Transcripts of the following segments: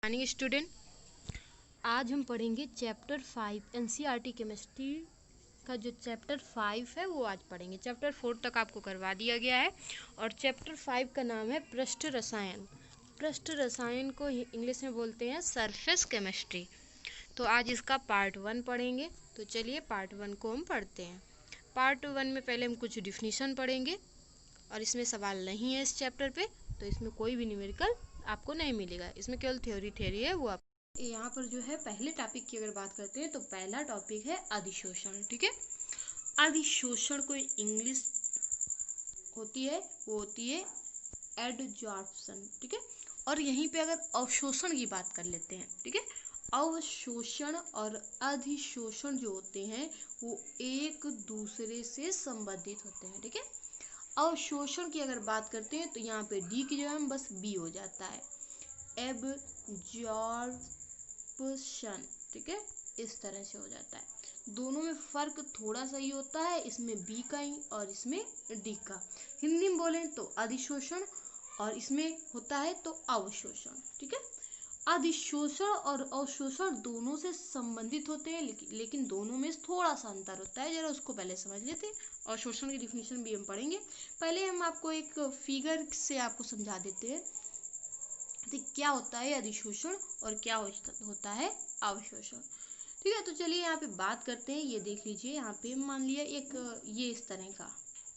Morning student. आज हम पढ़ेंगे चैप्टर 5 एनसीईआरटी केमिस्ट्री का जो चैप्टर 5 है वो आज पढ़ेंगे। चैप्टर 4 तक आपको करवा दिया गया है और चैप्टर 5 का नाम है पृष्ठ रसायन। पृष्ठ रसायन को इंग्लिश में बोलते हैं सरफेस केमिस्ट्री। तो आज इसका पार्ट 1 पढ़ेंगे। तो चलिए पार्ट 1 को हम पढ़ते हैं। पार्ट 1 में पहले हम कुछ डिफिनीशन पढ़ेंगे और इसमें सवाल नहीं है इस चैप्टर पे, तो इसमें कोई भी न्यूमेरिकल आपको नहीं मिलेगा, इसमें केवल थ्योरी है वो आप। यहाँ पर जो है पहले टॉपिक की अगर बात करते हैं तो पहला टॉपिक है अधिशोषण। ठीक है, अधिशोषण को इंग्लिश होती है वो होती है एडजॉर्प्शन। ठीक है, और यहीं पे अगर अवशोषण की बात कर लेते हैं, ठीक है, अवशोषण और अधिशोषण जो होते हैं वो एक दूसरे से संबंधित होते हैं। ठीक है, अवशोषण की अगर बात करते हैं तो यहाँ पे डी की जगह हम बस बी हो जाता है, एब्जॉर्प्शन। ठीक है, इस तरह से हो जाता है। दोनों में फर्क थोड़ा सा ही होता है, इसमें बी का ही और इसमें डी का। हिंदी में बोलें तो अधिशोषण और इसमें होता है तो अवशोषण। ठीक है, अधिशोषण और अवशोषण दोनों से संबंधित होते हैं, लेकिन दोनों में थोड़ा सा अंतर होता है। जरा उसको पहले समझ लेते हैं। अवशोषण की डिफिनीशन भी हम पढ़ेंगे। पहले हम आपको एक फिगर से आपको समझा देते हैं तो क्या होता है अधिशोषण और क्या होता है अवशोषण। ठीक है, तो चलिए यहाँ पे बात करते हैं। ये देख लीजिए, यहाँ पे मान लिया एक ये इस तरह का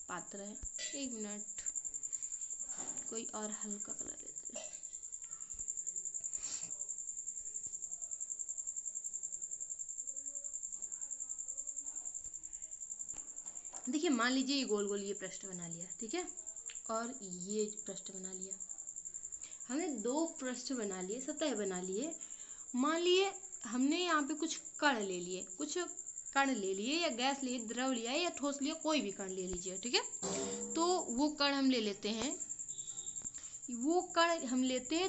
पात्र है। एक मिनट, कोई और हल्का कलर लेते हैं। देखिए, मान लीजिए ये गोल गोल ये पृष्ठ बना लिया, ठीक है, और ये पृष्ठ बना लिया। हमने दो पृष्ठ बना लिए, सतह बना लिए। मान लिए हमने यहाँ पे कुछ कण ले लिए, या गैस लिए, द्रव लिया या ठोस लिया, कोई भी कण ले लीजिए। ठीक है, तो वो कण हम ले लेते हैं।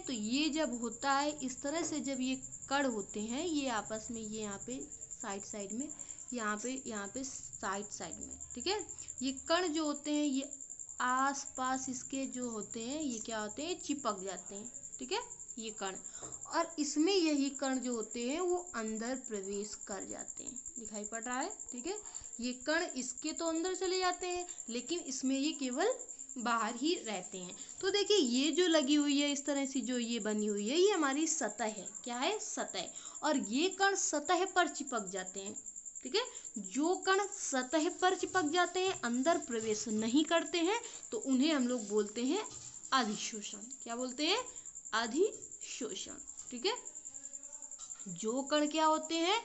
तो ये जब होता है इस तरह से, जब ये कण होते हैं ये आपस में, ये यहाँ पे साइड में, यहाँ पे साइड में। ठीक है, ये कण जो होते हैं ये आस पास इसके जो होते हैं ये क्या होते हैं, चिपक जाते हैं। ठीक है, ये कण, और इसमें यही कण जो होते हैं वो अंदर प्रवेश कर जाते हैं। दिखाई पड़ रहा है? ठीक है, ये कण इसके तो अंदर चले जाते हैं, लेकिन इसमें ये केवल बाहर ही रहते हैं। तो देखिए, ये जो लगी हुई है इस तरह से, जो ये बनी हुई है, ये हमारी सतह है। क्या है? सतह। और ये कण सतह पर चिपक जाते हैं। ठीक है, जो कण सतह पर चिपक जाते हैं, अंदर प्रवेश नहीं करते हैं, तो उन्हें हम लोग बोलते हैं अधिशोषण। क्या बोलते हैं? अधिशोषण। ठीक है, जो कण क्या होते हैं,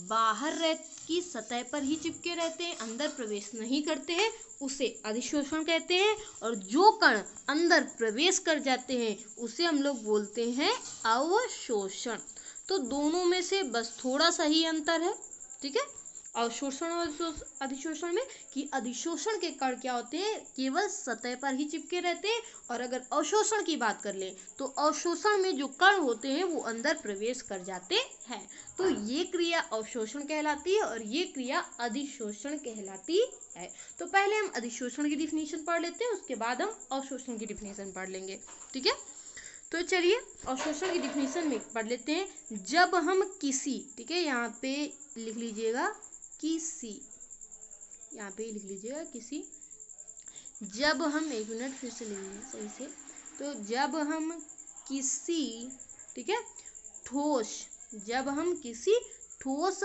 बाहर की सतह पर ही चिपके रहते हैं, अंदर प्रवेश नहीं करते हैं, उसे अधिशोषण कहते हैं। और जो कण अंदर प्रवेश कर जाते हैं उसे हम लोग बोलते हैं अवशोषण। तो दोनों में से बस थोड़ा सा ही अंतर है। ठीक है, अवशोषण और अधिशोषण में, कि अधिशोषण के कण क्या होते हैं, केवल सतह पर ही चिपके रहते हैं, और अगर अवशोषण की बात कर लें तो अवशोषण में जो कण होते हैं वो अंदर प्रवेश कर जाते हैं। तो ये क्रिया अवशोषण कहलाती है और ये क्रिया अधिशोषण कहलाती है। तो पहले हम अधिशोषण की डिफिनीशन पढ़ लेते हैं, उसके बाद हम अवशोषण की डिफिनीशन पढ़ लेंगे। ठीक है, तो चलिए अवशोषण की डिफिनीशन में पढ़ लेते हैं। जब हम किसी, ठीक है, यहाँ पे लिख लीजिएगा किसी, यहाँ पे लिख लीजिएगा किसी, जब हम, एक मिनट फिर से लिखिए सही से, तो जब हम किसी, ठीक है, जब हम किसी ठोस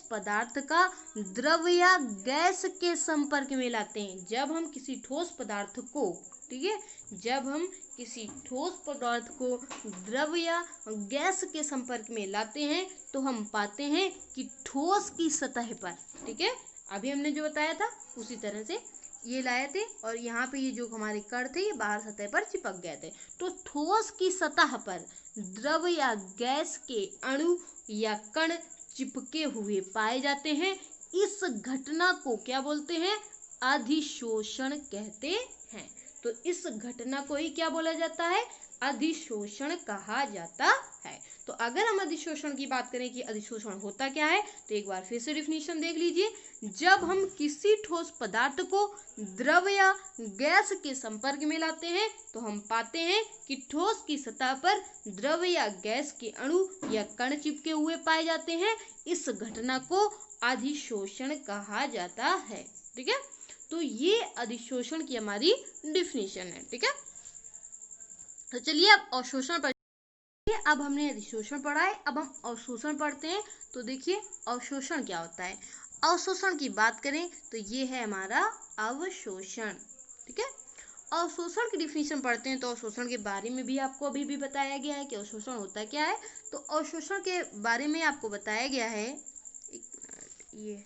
पदार्थ का द्रव या गैस के संपर्क में लाते हैं, जब हम किसी ठोस पदार्थ को, ठीक है, जब हम किसी ठोस पदार्थ को द्रव या गैस के संपर्क में लाते हैं तो हम पाते हैं कि ठोस की सतह पर, ठीक है, अभी हमने जो बताया था उसी तरह से ये लाए थे, और यहाँ पे ये जो हमारे कण थे ये बाहर सतह पर चिपक गए थे। तो ठोस की सतह पर द्रव या गैस के अणु या कण चिपके हुए पाए जाते हैं। इस घटना को क्या बोलते हैं? अधिशोषण कहते हैं। तो इस घटना को ही क्या बोला जाता है, अधिशोषण कहा जाता है। तो अगर हम अधिशोषण की बात करें कि अधिशोषण होता क्या है, तो एक बार फिर से डिफिनीशन देख लीजिए। जब हम किसी ठोस पदार्थ को द्रव या गैस के संपर्क में लाते हैं तो हम पाते हैं कि ठोस की सतह पर द्रव या गैस के अणु या कण चिपके हुए पाए जाते हैं। इस घटना को अधिशोषण कहा जाता है। ठीक है, तो ये अधिशोषण की हमारी डिफिनीशन है। ठीक है, तो चलिए अब अवशोषण पर, अब हमने अधिशोषण पढ़ा है, अब हम अवशोषण पढ़ते हैं। तो देखिए अवशोषण क्या होता है। अवशोषण की बात करें तो ये है हमारा अवशोषण। ठीक है, अवशोषण की डिफिनीशन पढ़ते हैं। तो अवशोषण के बारे में भी आपको अभी भी बताया गया है कि अवशोषण होता क्या है। तो अवशोषण के बारे में आपको बताया गया है, ये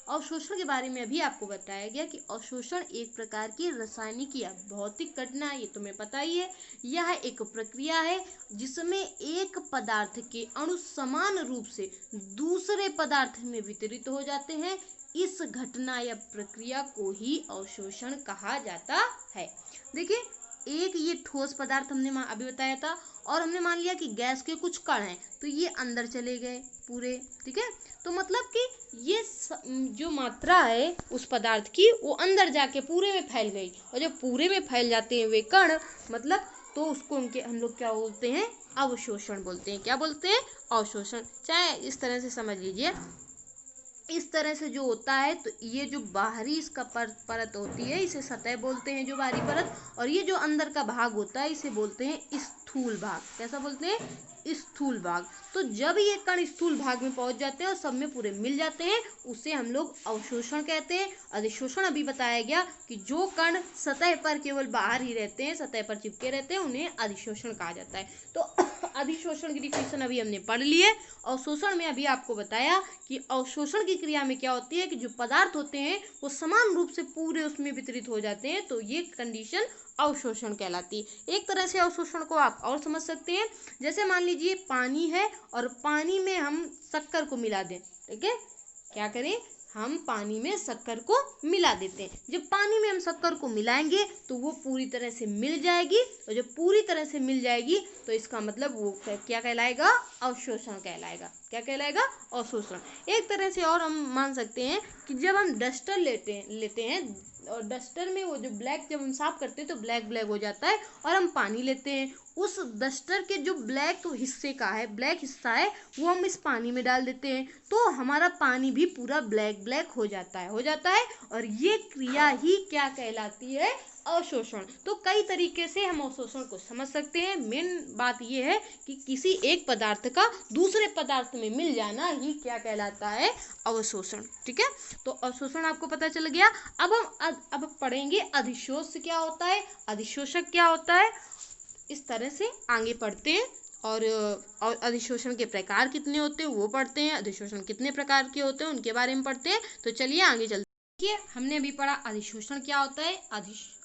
अवशोषण के बारे में अभी आपको बताया गया कि अवशोषण एक प्रकार की रासायनिक या भौतिक घटना है, ये तुम्हें पता ही है। यह एक प्रक्रिया है जिसमें एक पदार्थ के अणु समान रूप से दूसरे पदार्थ में वितरित हो जाते हैं। इस घटना या प्रक्रिया को ही अवशोषण कहा जाता है। देखिए एक ये ठोस पदार्थ हमने अभी बताया था, और हमने मान लिया कि गैस के कुछ कण हैं, तो ये अंदर चले गए पूरे। ठीक है, तो मतलब कि ये जो मात्रा है उस पदार्थ की वो अंदर जाके पूरे में फैल गई, और जब पूरे में फैल जाते हैं वे कण, मतलब तो उसको उनके हम लोग क्या बोलते हैं, अवशोषण बोलते हैं। क्या बोलते हैं, अवशोषण। चाहे इस तरह से समझ लीजिए, इस तरह से जो होता है, तो ये जो बाहरी इसका परत होती है इसे सतह बोलते हैं, जो बाहरी परत, और ये जो अंदर का भाग होता है इसे बोलते हैं स्थूल भाग। कैसा बोलते हैं, स्थूल भाग। तो जब ये कण स्थूल भाग में पहुंच जाते हैं और सब में पूरे मिल जाते हैं, उसे हम लोग अवशोषण कहते हैं। अधिशोषण अभी बताया गया कि जो कण सतह पर केवल बाहर ही रहते हैं, सतह पर चिपके रहते हैं, उन्हें अधिशोषण कहा जाता है। तो अधिशोषण की डिफिनीशन अभी हमने पढ़ ली है। अवशोषण में अभी आपको बताया कि अवशोषण की क्रिया में क्या होती है कि जो पदार्थ होते हैं वो समान रूप से पूरे उसमें वितरित हो जाते हैं, तो ये कंडीशन अवशोषण कहलाती है। एक तरह से अवशोषण को आप और समझ सकते हैं, जैसे मान लीजिए पानी है और पानी में हम शक्कर को मिला दें। ठीक है, क्या करें, हम पानी में शक्कर को मिला देते हैं। जब पानी में हम शक्कर को मिलाएंगे तो वो पूरी तरह से मिल जाएगी, और जब पूरी तरह से मिल जाएगी तो इसका मतलब वो क्या कहलाएगा, अवशोषण कहलाएगा। क्या कहलाएगा, अवशोषण। एक तरह से और हम मान सकते हैं कि जब हम डस्टर लेते हैं और डस्टर में वो जो ब्लैक जब हम साफ करते हैं तो ब्लैक ब्लैक हो जाता है, और हम पानी लेते हैं, उस डस्टर के जो ब्लैक हिस्से का है, ब्लैक हिस्सा है, वो हम इस पानी में डाल देते हैं, तो हमारा पानी भी पूरा ब्लैक ब्लैक हो जाता है। और ये क्रिया ही क्या कहलाती है, अवशोषण। तो कई तरीके से हम अवशोषण को समझ सकते हैं। मेन बात ये है कि किसी एक पदार्थ का दूसरे पदार्थ में मिल जाना ही क्या कहलाता है, अवशोषण। ठीक है, तो अवशोषण आपको पता चल गया। अब हम अब पढ़ेंगे अधिशोष क्या होता है, अधिशोषक क्या होता है। इस तरह से आगे पढ़ते हैं, और अधिशोषण के प्रकार कितने होते हैं वो पढ़ते हैं, अधिशोषण कितने प्रकार के होते हैं उनके बारे में पढ़ते हैं। तो चलिए आगे चलते हैं। देखिए हमने अभी पढ़ा अधिशोषण क्या होता है,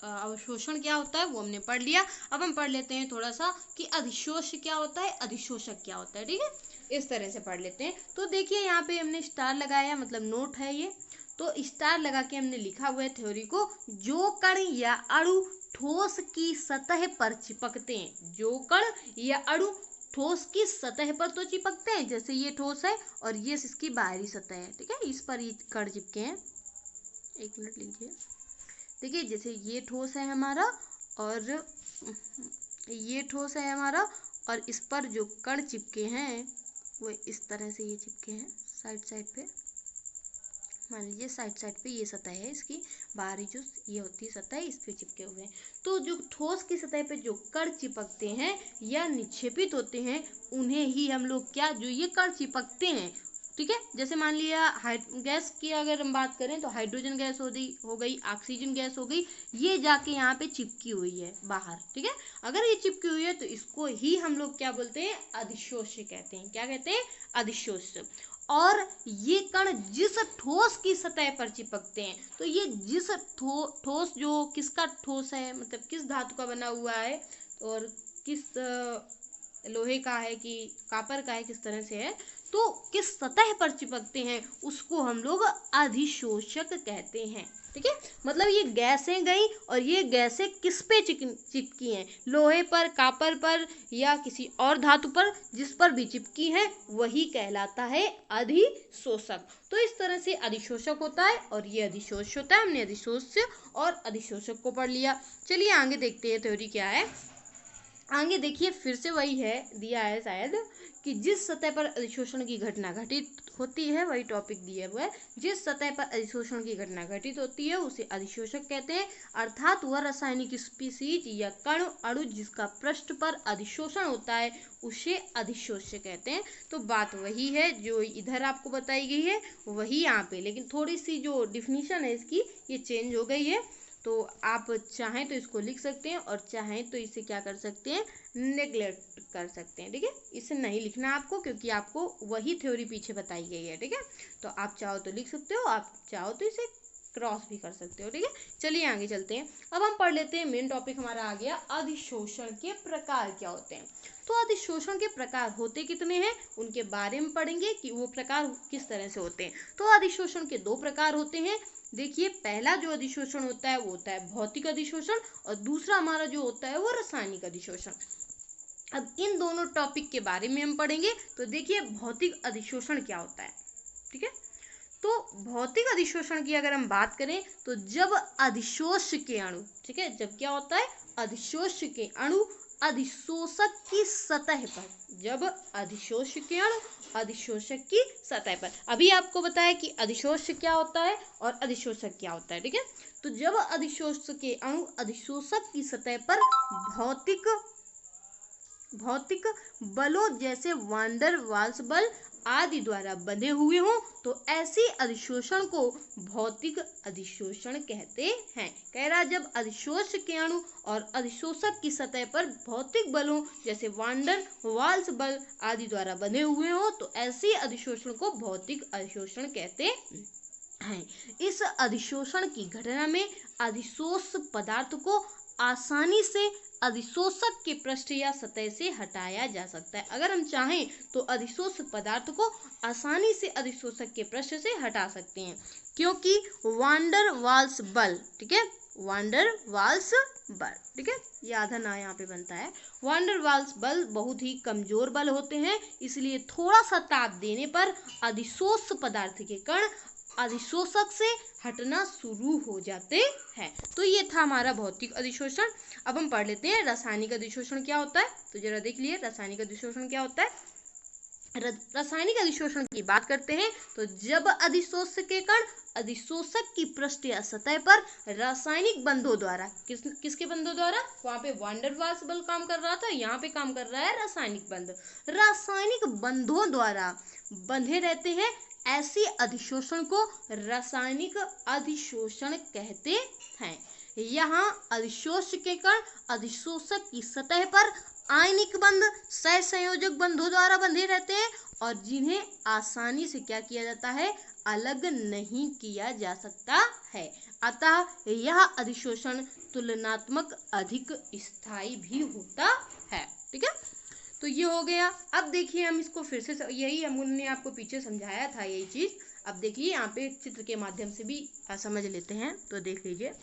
अवशोषण क्या होता है, वो हमने पढ़ लिया। अब हम पढ़ लेते हैं थोड़ा सा कि अधिशोष क्या होता है, अधिशोषक क्या होता है। ठीक है, इस तरह से पढ़ लेते हैं। तो देखिए यहाँ पे हमने स्टार लगाया, मतलब नोट है ये, तो स्टार लगा के हमने लिखा हुआ है थ्योरी को। जो कण या अणु ठोस की सतह पर चिपकते हैं, जो कण या अणु ठोस की सतह पर तो चिपकते हैं, जैसे ये ठोस है और ये इसकी बाहरी सतह है। ठीक है, इस पर ये कण चिपके हैं। एक मिनट लीजिए, देखिए जैसे ये ठोस है हमारा, और ये ठोस है हमारा, और इस पर जो कण चिपके हैं वो इस तरह से ये चिपके हैं साइड पे। मान लीजिए साइड पे ये सतह है, इसकी बाहरी जो ये होती है सतह, इस पे चिपके हुए हैं। तो जो ठोस की सतह पे जो कण चिपकते हैं या निक्षेपित होते हैं, उन्हें ही हम लोग क्या, जो ये कण चिपकते हैं, ठीक है, जैसे मान लिया गैस की अगर हम बात करें तो हाइड्रोजन गैस हो गई, ऑक्सीजन गैस हो गई, ये जाके यहाँ पे चिपकी हुई है बाहर। ठीक है, अगर ये चिपकी हुई है तो इसको ही हम लोग क्या बोलते हैं, अधिशोष कहते हैं। क्या कहते हैं, अधिशोष। और ये कण जिस ठोस की सतह पर चिपकते हैं, तो ये जिस ठोस जो किसका ठोस है, मतलब किस धातु का बना हुआ है, और किस लोहे का है कि कापर का है, किस तरह से है, तो किस सतह पर चिपकते हैं उसको हम लोग अधिशोषक कहते हैं। ठीक है, मतलब ये गैसें गई और ये गैसें किस पे चिपकी हैं, लोहे पर, कापर पर या किसी और धातु पर, जिस पर भी चिपकी है वही कहलाता है अधिशोषक। तो इस तरह से अधिशोषक होता है और ये अधिशोष होता है। हमने अधिशोष्य और अधिशोषक को पढ़ लिया। चलिए आगे देखते हैं थ्योरी क्या है। आगे देखिए, फिर से वही है, दिया है शायद कि जिस सतह पर अधिशोषण की घटना घटित होती है, वही टॉपिक दिया हुआ है। जिस सतह पर अधिशोषण की घटना घटित होती है उसे अधिशोषक कहते हैं, अर्थात वह रासायनिक स्पीसीज या कण अणु जिसका पृष्ठ पर अधिशोषण होता है उसे अधिशोष्य कहते हैं। तो बात वही है जो इधर आपको बताई गई है, वही यहाँ पे, लेकिन थोड़ी सी जो डिफिनीशन है इसकी ये चेंज हो गई है। तो आप चाहें तो इसको लिख सकते हैं और चाहें तो इसे क्या कर सकते हैं, नेग्लेक्ट कर सकते हैं। ठीक है, इसे नहीं लिखना आपको, क्योंकि आपको वही थ्योरी पीछे बताई गई है। ठीक है, तो आप चाहो तो लिख सकते हो, आप चाहो तो इसे क्रॉस भी कर सकते हो। ठीक है, चलिए आगे चलते हैं। अब हम पढ़ लेते हैं, मेन टॉपिक हमारा आ गया अधिशोषण के प्रकार क्या होते हैं। तो अधिशोषण के प्रकार होते कितने हैं उनके बारे में पढ़ेंगे कि वो प्रकार किस तरह से होते हैं। तो अधिशोषण के दो प्रकार होते हैं। देखिए, पहला जो अधिशोषण होता है वो होता है भौतिक अधिशोषण और दूसरा हमारा जो होता है वो रासायनिक अधिशोषण। अब इन दोनों टॉपिक के बारे में हम पढ़ेंगे। तो देखिए, भौतिक अधिशोषण क्या होता है। ठीक है, तो भौतिक अधिशोषण की अगर हम बात करें तो जब अधिशोष्य के अणु, ठीक है, जब क्या होता है, अधिशोष्य के अणु अधिशोषक की सतह पर, जब अधिशोष्य के अणु अधिशोषक की सतह पर, अभी आपको बताया कि अधिशोष्य क्या होता है और अधिशोषक क्या होता है। ठीक है, तो जब अधिशोष्य के अणु अधिशोषक की सतह पर भौतिक बलों जैसे वांडर वाल्स बल आदि द्वारा बंधे हुए हों तो ऐसी अधिशोषण को भौतिक अधिशोषण कहते हैं। कह रहा, जब अधिशोष्य के अणु और अधिशोषक की सतह पर भौतिक बलों जैसे वांडर वाल्स बल आदि द्वारा बंधे हुए हों तो ऐसी अधिशोषण को भौतिक अधिशोषण कहते हैं। इस अधिशोषण की घटना में अधिशोष पदार्थ को आसानी से अधिशोषक के पृष्ठ या सतह से हटाया जा सकता है। अगर हम चाहें तो अधिशोष पदार्थ को आसानी से अधिशोषक के पृष्ठ से हटा सकते हैं, क्योंकि वांडर वाल्स बल, ठीक है, वांडर वाल्स बल, ठीक है, ये आधा ना यहाँ पे बनता है। वांडर वाल्स बल बहुत ही कमजोर बल होते हैं, इसलिए थोड़ा सा ताप देने पर अधिशोष पदार्थ के कण अधिशोषक से हटना शुरू हो जाते हैं। तो ये था हमारा भौतिक अधिशोषण। अब हम पढ़ लेते हैं रासायनिक अधिशोषण क्या होता है। तो जरा देख लिए रासायनिक अधिशोषण क्या होता है। रासायनिक अधिशोषण की बात करते हैं तो जब अधिशोषक के कण अधिशोषक की पृष्ठ या सतह पर रासायनिक बंधों द्वारा, किसके बंधों द्वारा, वहां पे वांडर वाल्स बल काम कर रहा था, यहाँ पे काम कर रहा है रासायनिक बंध, रासायनिक बंधों द्वारा बंधे रहते हैं, ऐसी अधिशोषण को रासायनिक अधिशोषण कहते हैं। यहाँ अधिशोष के कण अधिशोषक की सतह पर आयनिक बंध सहसंयोजक बंधों द्वारा बंधे रहते हैं और जिन्हें आसानी से क्या किया जाता है, अलग नहीं किया जा सकता है। अतः यह अधिशोषण तुलनात्मक अधिक स्थायी भी होता है। ठीक है, तो ये हो गया। अब देखिए हम इसको फिर से, यही हमने आपको पीछे समझाया था यही चीज। अब देखिए यहाँ पे चित्र के माध्यम से भी समझ लेते हैं। तो देख लीजिए,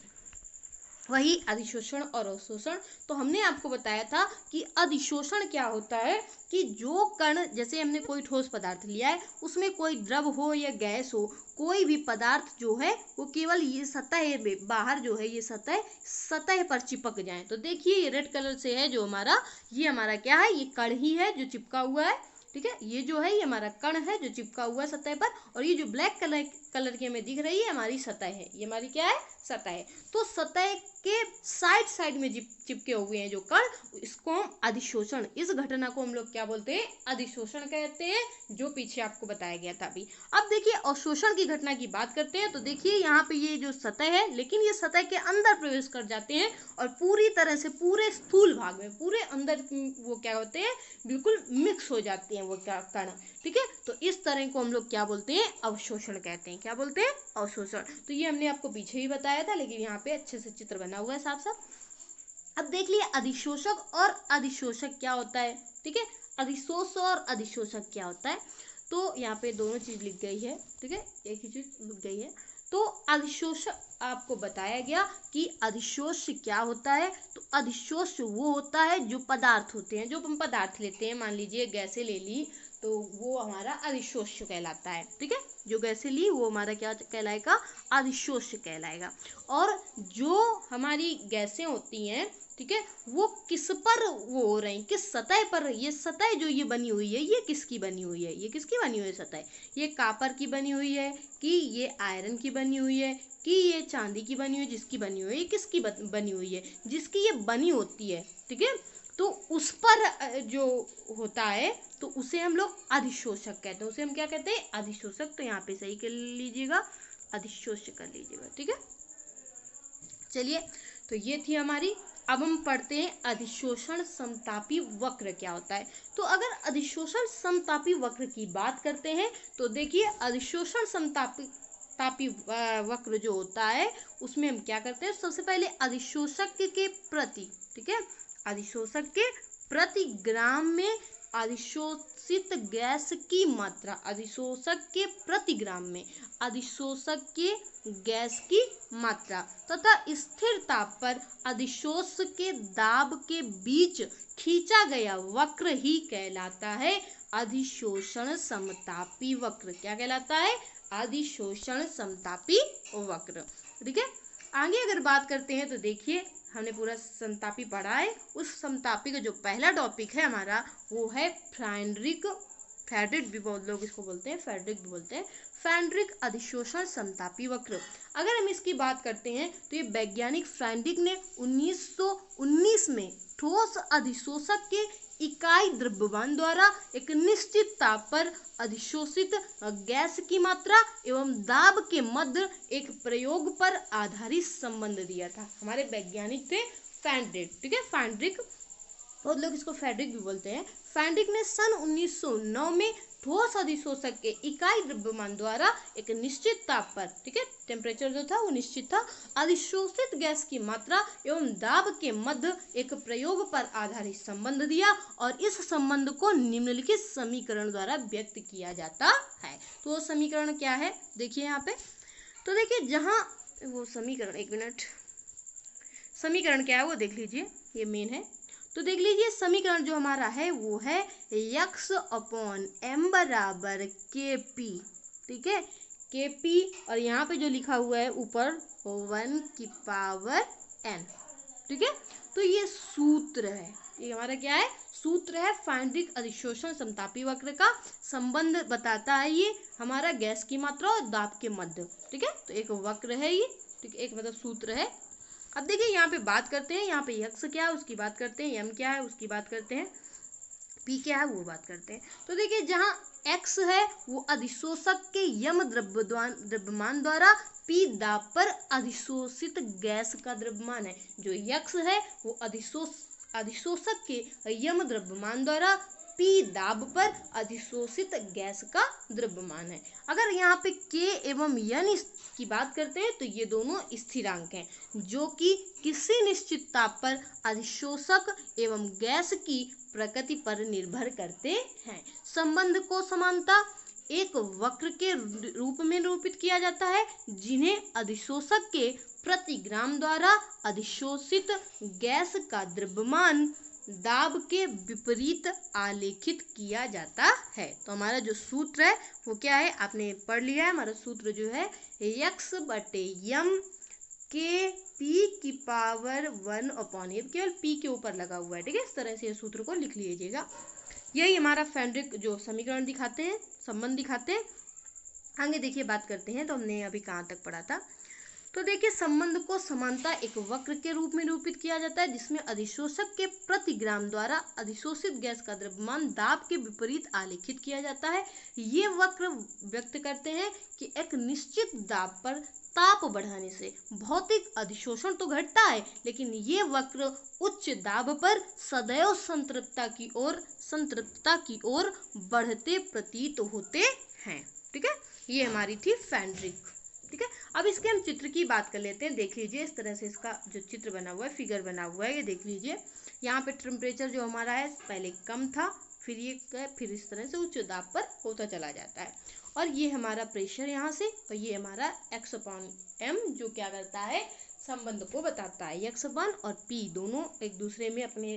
वही अधिशोषण और अवशोषण। तो हमने आपको बताया था कि अधिशोषण क्या होता है कि जो कण, जैसे हमने कोई ठोस पदार्थ लिया है, उसमें कोई द्रव हो या गैस हो, कोई भी पदार्थ जो है वो केवल ये सतह बाहर जो है, ये सतह पर चिपक जाए। तो देखिए ये रेड कलर से है जो हमारा, ये हमारा क्या है, ये कण ही है जो चिपका हुआ है। ठीक है, ये जो है ये हमारा कण है जो चिपका हुआ है सतह पर, और ये जो ब्लैक कलर की हमें दिख रही है हमारी सतह है, ये हमारी क्या है, सतह है। तो सतह के साइड में चिपके हुए हैं जो कण, इसको हम अधिशोषण, इस घटना को हम लोग क्या बोलते हैं, अधिशोषण कहते हैं, जो पीछे आपको बताया गया था अभी। अब देखिए अवशोषण की घटना की बात करते हैं। तो देखिए यहाँ पे ये जो सतह है, लेकिन ये सतह के अंदर प्रवेश कर जाते हैं और पूरी तरह से पूरे स्थूल भाग में, पूरे अंदर वो क्या होते हैं, बिल्कुल मिक्स हो जाते हैं वो कण। ठीक है, तो इस तरह को हम लोग क्या बोलते हैं, अवशोषण कहते हैं। क्या बोलते हैं, अवशोषण। तो ये हमने आपको पीछे ही बताया था, लेकिन यहाँ पे अच्छे से चित्र बना हुआ है साफ साफ। अब देख लिए अधिशोषक और अधिशोषक क्या होता है। ठीक है, अधिशोष और अधिशोषक क्या होता है। तो यहाँ पे दोनों चीज लिख गई है, ठीक है, एक ही चीज लिख गई है। तो अधिशोष आपको बताया गया कि अधिशोष क्या होता है। तो अधिशोष वो होता है जो पदार्थ होते हैं, जो हम पदार्थ लेते हैं, मान लीजिए गैसें ले ली तो वो हमारा अधिशोष कहलाता है, ठीक है, जो गैसें ली वो हमारा क्या कहलाएगा, अधिशोष कहलाएगा। और जो हमारी गैसें होती हैं, ठीक है, वो किस पर वो हो रही, किस सतह पर, ये सतह जो ये बनी हुई है ये किसकी बनी हुई है, ये किसकी बनी हुई है सतह, ये कापर की बनी हुई है कि ये आयरन की बनी हुई है कि ये चांदी की बनी हुई है, जिसकी बनी हुई है, किसकी बनी हुई है, जिसकी ये बनी होती है, ठीक है, तो उस पर जो होता है तो उसे हम लोग अधिशोषक कहते हैं, उसे हम क्या कहते हैं, अधिशोषक। तो यहाँ पे सही कर लीजिएगा, अधिशोषक कर लीजिएगा, ठीक है। चलिए, तो ये थी हमारी। अब हम पढ़ते हैं अधिशोषण समतापी वक्र क्या होता है। तो अगर अधिशोषण समतापी वक्र की बात करते हैं तो देखिए, अधिशोषण समतापी वक्र जो होता है उसमें हम क्या करते हैं, सबसे पहले अधिशोषक के प्रति, ठीक है, अधिशोषक के प्रति ग्राम में अधिशोषित गैस की मात्रा, अधिशोषक के प्रति ग्राम में अधिशोषक के गैस की मात्रा तथा स्थिर ताप पर अधिशोष के दाब के बीच खींचा गया वक्र ही कहलाता है अधिशोषण समतापी वक्र। क्या कहलाता है, अधिशोषण समतापी वक्र, ठीक है। आगे अगर बात करते हैं तो देखिए, हमने पूरा समतापी पढ़ा है, उस समतापी का जो पहला टॉपिक है हमारा वो है फ्रेडरिक भी बहुत लोग इसको बोलते हैं, फ्रेडरिक भी बोलते हैं, फ्रेडरिक अधिशोषण समतापी वक्र। अगर हम इसकी बात करते हैं तो ये वैज्ञानिक फ्रेडरिक ने 1919 में ठोस अधिशोषक के इकाई द्रव्यमान द्वारा एक निश्चित ताप पर अधिशोषित गैस की मात्रा एवं दाब के मध्य एक प्रयोग पर आधारित संबंध दिया था। हमारे वैज्ञानिक थे फ्रेडरिक, ठीक है, फ्रेडरिक, बहुत लोग इसको फ्रेडरिक भी बोलते हैं। फ्रेडरिक ने सन 1909 में ठोस अधिशोषक के इकाई द्रव्यमान द्वारा एक निश्चित ताप पर, ठीक है, टेम्परेचर जो था वो निश्चित था, अधिशोषित गैस की मात्रा एवं दाब के मध्य एक प्रयोग पर आधारित संबंध दिया और इस संबंध को निम्नलिखित समीकरण द्वारा व्यक्त किया जाता है। तो वो समीकरण क्या है, देखिए यहाँ पे, तो देखिए जहाँ वो समीकरण, एक मिनट, समीकरण क्या है वो देख लीजिए, ये मेन है। तो देख लीजिए, समीकरण जो हमारा है वो है x/m बराबर kp, ठीक है, kp, और यहाँ पे जो लिखा हुआ है ऊपर 1 की पावर n, ठीक है। तो ये सूत्र है, ये हमारा क्या है, सूत्र है, फ्रेडरिक अधिशोषण समतापी वक्र का संबंध बताता है ये हमारा गैस की मात्रा और दाब के मध्य, ठीक है। तो एक वक्र है ये, ठीक है, एक मतलब सूत्र है। अब देखिए यहाँ पे बात करते हैं, यहाँ पे x क्या है उसकी बात करते हैं, m क्या है उसकी बात करते हैं, p क्या है वो बात करते हैं। तो देखिए जहाँ x है वो अधिशोषक के यम द्रव्यमान द्वारा p दाब पर अधिशोषित गैस का द्रव्यमान है। जो x है वो अधिशोषक के यम द्रव्यमान द्वारा p दाब पर अधिशोषित गैस का द्रव्यमान है। अगर यहाँ पे k एवं n की बात करते हैं तो ये दोनों स्थिरांक हैं जो कि किसी निश्चित ताप पर अधिशोषक एवं गैस की प्रकृति पर निर्भर करते हैं। संबंध को समानता एक वक्र के रूप में निरूपित किया जाता है जिन्हें अधिशोषक के प्रति ग्राम द्वारा अधिशोषित गैस का द्रव्यमान दाब के विपरीत आलेखित किया जाता है। तो हमारा जो सूत्र है वो क्या है, आपने पढ़ लिया है, हमारा सूत्र जो है x/m के p की पावर 1/, ये केवल p के ऊपर लगा हुआ है, ठीक है, इस तरह से ये सूत्र को लिख लीजिएगा। यही हमारा फ्रेडरिक जो समीकरण दिखाते हैं, संबंध दिखाते हैं। आगे देखिए बात करते हैं, तो हमने अभी कहाँ तक पढ़ा था। तो देखिए, संबंध को समानता एक वक्र के रूप में निरूपित किया जाता है जिसमें अधिशोषक के प्रति ग्राम द्वारा अधिशोषित गैस का द्रव्यमान दाब के विपरीत आलेखित किया जाता है। ये वक्र व्यक्त करते हैं कि एक निश्चित दाब पर ताप बढ़ाने से भौतिक अधिशोषण तो घटता है, लेकिन ये वक्र उच्च दाब पर सदैव संतृप्तता की ओर बढ़ते प्रतीत होते हैं, ठीक है। ये हमारी थी फ्रेडरिक। ठीक है। अब इसके हम चित्र की बात कर लेते हैं। देख लीजिए इस तरह से इसका जो चित्र बना हुआ है, फिगर बना हुआ है, ये देख लीजिए। यहाँ पे टेम्परेचर जो हमारा है पहले कम था, फिर इस तरह से उच्च दाब पर होता चला जाता है। और ये हमारा प्रेशर यहाँ से, और ये हमारा x/m जो क्या करता है, संबंध को बताता है। x1 और p दोनों एक दूसरे में अपने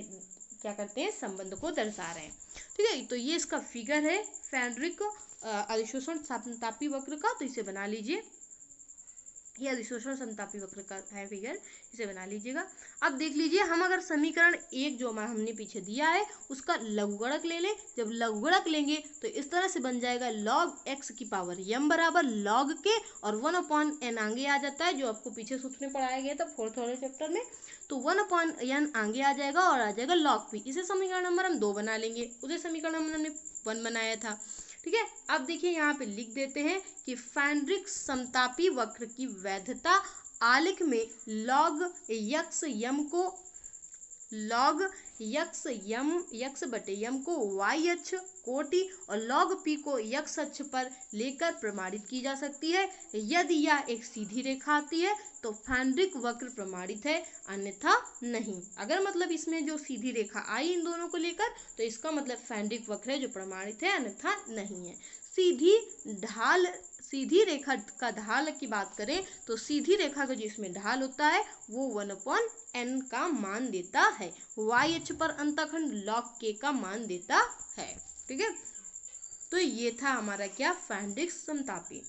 क्या करते हैं, संबंध को दर्शा रहे हैं। ठीक है, तो ये इसका फिगर है फेडरिक अधिशोषण समतापी वक्र का। तो इसे बना लीजिए, ये अधिशोषण समतापी वक्र का है फिगर, इसे बना लीजिएगा। अब देख लीजिए, हम अगर समीकरण 1 जो हमने पीछे दिया है उसका लघुगणक ले लें। जब लघुगणक लेंगे तो इस तरह से बन जाएगा log x की पावर m बराबर log के और 1/n आगे आ जाता है, जो आपको पीछे सूत्र में पढ़ाया गया था 4th वाले चैप्टर में। तो 1/n आगे आ जाएगा और आ जाएगा log p। इसे समीकरण नंबर हम 2 बना लेंगे, उसे समीकरण हमने 1 बनाया था। ठीक है, अब देखिए यहाँ पे लिख देते हैं कि फेडरिक समतापी वक्र की वैधता आलेख में log x/m को y अक्ष कोटि और log p को x अक्ष पर लेकर प्रमाणित की जा सकती है। यदि यह एक सीधी रेखा आती है तो फेडरिक वक्र प्रमाणित है, अन्यथा नहीं। अगर मतलब इसमें जो सीधी रेखा आई इन दोनों को लेकर, तो इसका मतलब फेडरिक वक्र है जो प्रमाणित है, अन्यथा नहीं है। सीधी रेखा का ढाल की बात करें तो सीधी रेखा का जो इसमें ढाल होता है वो 1/n का मान देता है, y अक्ष पर अंतःखंड log k का मान देता है। ठीक है, तो ये था हमारा क्या, फेडरिक समतापी।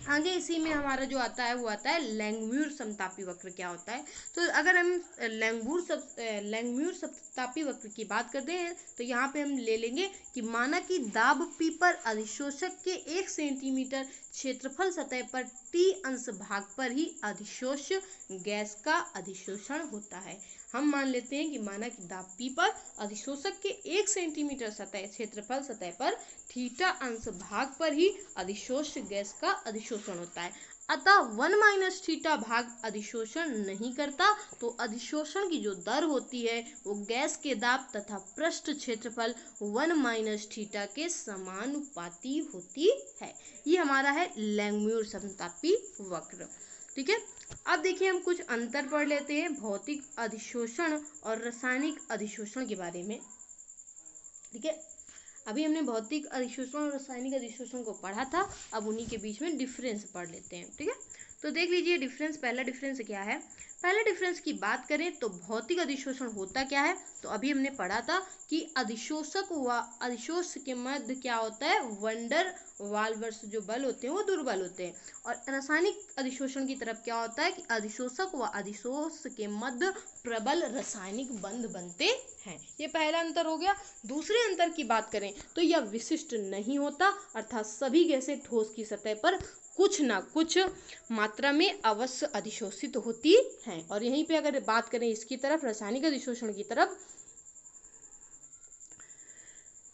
आगे इसी में हमारा जो आता है वो आता है लैंगम्यूर समतापी वक्र। क्या होता है, तो अगर हम लैंगम्यूर समतापी वक्र की बात करते हैं तो यहाँ पे हम ले लेंगे कि माना कि दाब P पर अधिशोषक के 1 सेंटीमीटर क्षेत्रफल सतह पर T अंश भाग पर ही अधिशोष गैस का अधिशोषण होता है। हम मान लेते हैं कि माना कि दाब P पर अधिशोषक के 1 सेंटीमीटर क्षेत्रफल सतह पर थीटा अंश भाग पर ही अधिशोष गैस का अधिशोषण होता है। अतः 1 - थीटा भाग अधिशोषण नहीं करता, तो अधिशोषण की जो दर होती है वो गैस के दाब तथा पृष्ठ क्षेत्रफल 1 - थीटा के समानुपाती होती है। ये हमारा है लैंगम्यूर समतापी वक्र। ठीक है, अब देखिए हम कुछ अंतर पढ़ लेते हैं भौतिक अधिशोषण और रासायनिक अधिशोषण के बारे में। ठीक है, अभी हमने भौतिक अधिशोषण और रासायनिक अधिशोषण को पढ़ा था, अब उन्हीं के बीच में डिफरेंस पढ़ लेते हैं। ठीक है, तो देख लीजिए डिफरेंस, पहला डिफरेंस क्या है। पहले डिफरेंस की बात करें तो भौतिक अधिशोषण होता क्या है, तो अभी हमने पढ़ा था कि अधिशोषक व अधिशोष के मध्य क्या होता है, वंडर वाल्वर्स जो बल होते हैं वो दुर्बल होते हैं। और रासायनिक अधिशोषण की तरफ क्या होता है कि अधिशोषक व अधिशोष के मध्य प्रबल रासायनिक बंध बनते हैं। ये पहला अंतर हो गया। दूसरे अंतर की बात करें तो यह विशिष्ट नहीं होता, अर्थात सभी गैसें ठोस की सतह पर कुछ ना कुछ मात्रा में अवश्य अधिशोषित होती हैं। और यहीं पे अगर बात करें इसकी तरफ, रासायनिक अधिशोषण की तरफ,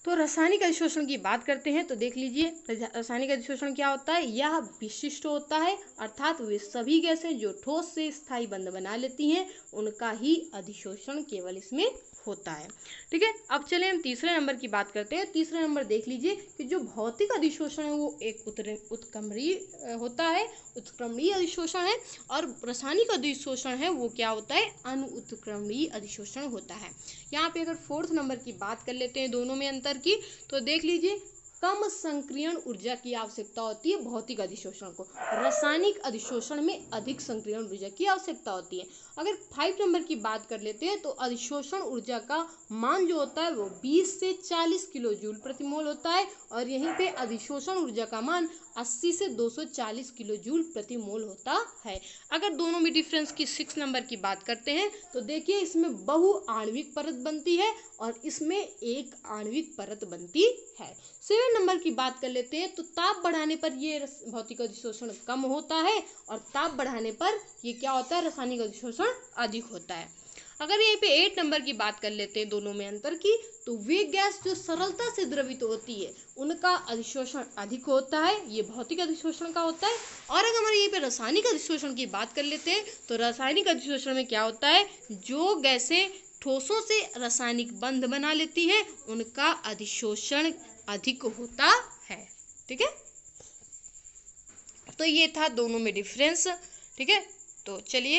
तो रासायनिक अधिशोषण की बात करते हैं तो देख लीजिए रासायनिक अधिशोषण क्या होता है, यह विशिष्ट होता है, अर्थात वे सभी गैसें जो ठोस से स्थायी बंध बना लेती हैं उनका ही अधिशोषण केवल इसमें होता है। ठीक है, अब चले हम तीसरे नंबर की बात करते हैं। तीसरे नंबर देख लीजिए कि जो भौतिक अधिशोषण है वो एक उत्क्रमणीय होता है, उत्क्रमणीय अधिशोषण है, और रासायनिक अधिशोषण है वो क्या होता है, अनुत्क्रमणीय अधिशोषण होता है। यहाँ पे अगर 4th नंबर की बात कर लेते हैं दोनों में अंतर की, तो देख लीजिए कम संक्रियण ऊर्जा की आवश्यकता होती है भौतिक अधिशोषण को, रासायनिक अधिशोषण में अधिक संक्रियण ऊर्जा की आवश्यकता होती है। अगर 5 नंबर की बात कर लेते हैं तो अधिशोषण ऊर्जा का मान जो होता है वो 20 से 40 किलो जूल प्रति मोल होता है, और यहीं पे अधिशोषण ऊर्जा का मान 80 से 240 किलो जूल प्रति मोल होता है। अगर दोनों में डिफरेंस की 6 नंबर की बात करते हैं तो देखिए इसमें बहु आणविक परत बनती है और इसमें एक आणविक परत बनती है। 7 नंबर की बात कर लेते हैं तो ताप बढ़ाने पर ये भौतिक अधिशोषण कम होता है और ताप बढ़ाने पर ये क्या होता है, रासायनिक अधिशोषण अधिक होता है। अगर यहीं पे 8 नंबर की बात कर लेते हैं दोनों में अंतर की, तो वे गैस जो सरलता से द्रवित होती है उनका अधिशोषण अधिक होता है, ये भौतिक अधिशोषण का होता है। और अगर हमारे यहीं पे रासायनिक अधिशोषण की बात कर लेते हैं तो रासायनिक अधिशोषण में क्या होता है, जो गैसें ठोसों से रासायनिक बंध बना लेती हैं उनका अधिशोषण अधिक होता है। ठीक है, तो ये था दोनों में डिफरेंस। ठीक है, तो चलिए